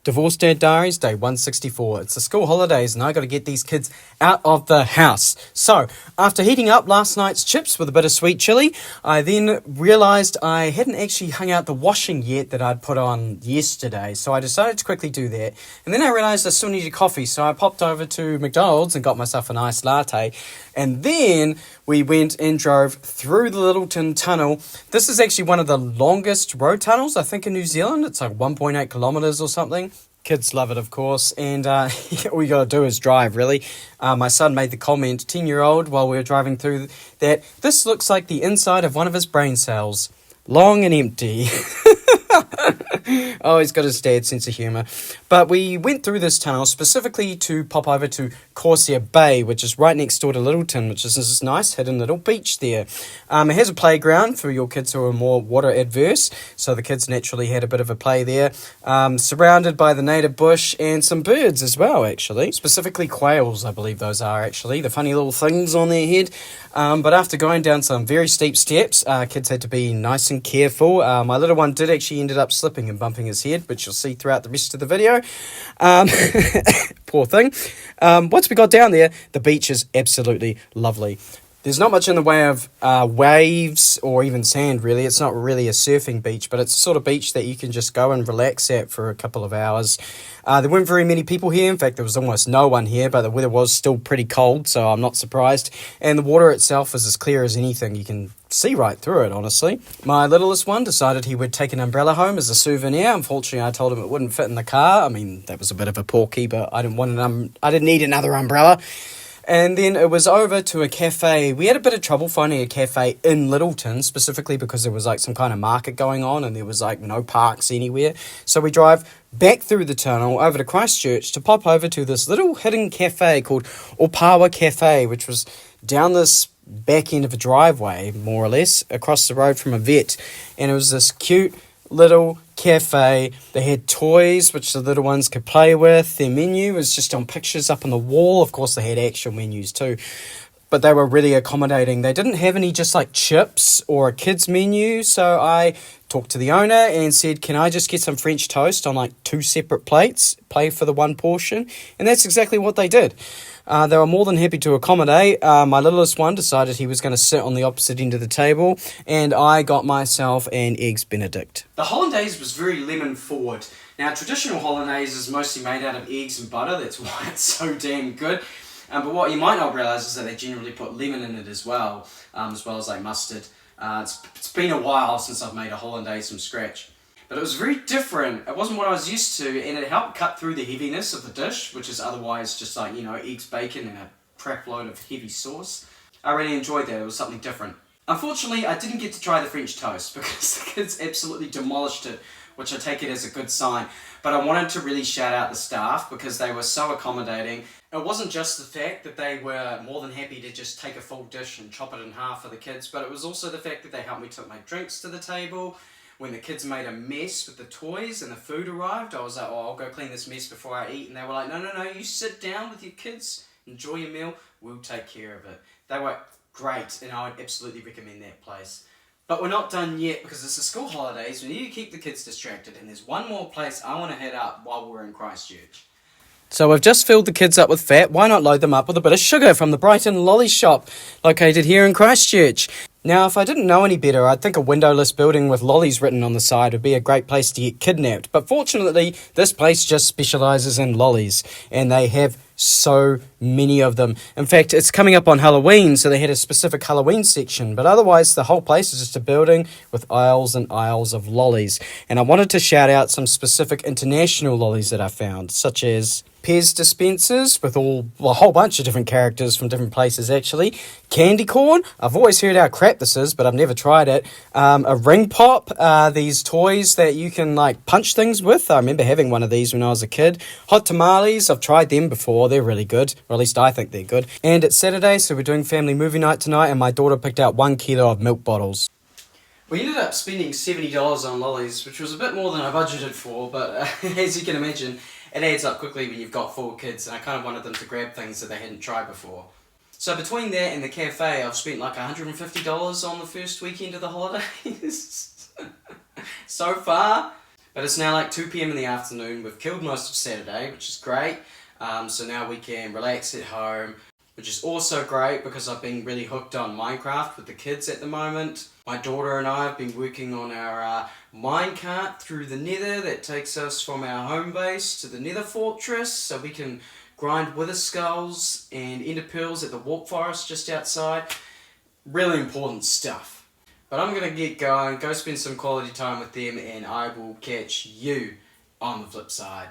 Divorce Dad Diaries, day 164. It's the school holidays and I got to get these kids out of the house. So, after heating up last night's chips with a bit of sweet chilli, I then realised I hadn't actually hung out the washing yet that I'd put on yesterday. So I decided to quickly do that. And then I realised I still needed coffee, so I popped over to McDonald's and got myself an iced latte. And then we went and drove through the Littleton Tunnel. This is actually one of the longest road tunnels, I think, in New Zealand. It's like 1.8 kilometres or something. Kids love it, of course, and all you got to do is drive, really. My son made the comment, 10-year-old, while we were driving through, that this looks like the inside of one of his brain cells. Long and empty. Oh, he's got his dad's sense of humour. But we went through this tunnel specifically to pop over to Corsair Bay, which is right next door to Littleton, which is this nice hidden little beach there. It has a playground for your kids who are more water adverse, so the kids naturally had a bit of a play there. Surrounded by the native bush and some birds as well, actually. Specifically quails, I believe those are, actually. The funny little things on their head. But after going down some very steep steps, kids had to be nice and careful. My little one did actually ended up slipping and bumping his head, which you'll see throughout the rest of the video. Poor thing. Once we got down there, the beach is absolutely lovely. There's not much in the way of waves or even sand, really. It's not really a surfing beach, but it's the sort of beach that you can just go and relax at for a couple of hours. There weren't very many people here. In fact, there was almost no one here, but the weather was still pretty cold, so I'm not surprised. And the water itself is as clear as anything. You can see right through it, honestly. My littlest one decided he would take an umbrella home as a souvenir. Unfortunately, I told him it wouldn't fit in the car. I mean, that was a bit of a porky, but I didn't need another umbrella. And then it was over to a cafe. We had a bit of trouble finding a cafe in Littleton, specifically because there was like some kind of market going on and there was like no parks anywhere. So we drive back through the tunnel over to Christchurch to pop over to this little hidden cafe called Opawa Cafe, which was down this back end of a driveway, more or less, across the road from a vet. And it was this cute little cafe. They had toys which the little ones could play with. Their menu was just on pictures up on the wall. Of course, they had actual menus too, but they were really accommodating. They didn't have any just like chips or a kids menu, so I talked to the owner and said, can I just get some French toast on like 2 separate plates, pay for the one portion? And that's exactly what they did. They were more than happy to accommodate. My littlest one decided he was going to sit on the opposite end of the table, and I got myself an Eggs Benedict. The hollandaise was very lemon forward. Now, traditional hollandaise is mostly made out of eggs and butter. That's why it's so damn good. But what you might not realise is that they generally put lemon in it as well as like mustard. It's been a while since I've made a hollandaise from scratch. But it was very different. It wasn't what I was used to, and it helped cut through the heaviness of the dish, which is otherwise just like, eggs, bacon, and a crap load of heavy sauce. I really enjoyed that. It was something different. Unfortunately, I didn't get to try the French toast because the kids absolutely demolished it, which I take it as a good sign. But I wanted to really shout out the staff because they were so accommodating. It wasn't just the fact that they were more than happy to just take a full dish and chop it in half for the kids, but it was also the fact that they helped me take my drinks to the table. When the kids made a mess with the toys and the food arrived, I was like, I'll go clean this mess before I eat. And they were like, no, you sit down with your kids, enjoy your meal, we'll take care of it. They were great, and I would absolutely recommend that place. But we're not done yet because it's the school holidays. We need to keep the kids distracted, and there's one more place I want to head up while we're in Christchurch. So we've just filled the kids up with fat. Why not load them up with a bit of sugar from the Brighton Lolly Shop, located here in Christchurch? Now, if I didn't know any better, I'd think a windowless building with lollies written on the side would be a great place to get kidnapped. But fortunately, this place just specialises in lollies, and they have so many of them. In fact, it's coming up on Halloween, so they had a specific Halloween section. But otherwise, the whole place is just a building with aisles and aisles of lollies. And I wanted to shout out some specific international lollies that I found, such as Pez dispensers with a whole bunch of different characters from different places, actually. Candy corn. I've always heard how crap this is, but I've never tried it. A ring pop. These toys that you can like punch things with. I remember having one of these when I was a kid. Hot tamales. I've tried them before. They're really good, or at least I think they're good. And it's Saturday, so we're doing family movie night tonight, and my daughter picked out 1 kilo of milk bottles. We ended up spending $70 on lollies, which was a bit more than I budgeted for, but as you can imagine, it adds up quickly when you've got 4 kids, and I kind of wanted them to grab things that they hadn't tried before. So between that and the cafe, I've spent like $150 on the first weekend of the holidays so far. But it's now like 2 p.m. in the afternoon. We've killed most of Saturday, which is great. So now we can relax at home, which is also great because I've been really hooked on Minecraft with the kids at the moment. My daughter and I have been working on our minecart through the nether that takes us from our home base to the nether fortress, so we can grind wither skulls and ender pearls at the warp forest just outside. Really important stuff. But I'm going to get going, go spend some quality time with them, and I will catch you on the flip side.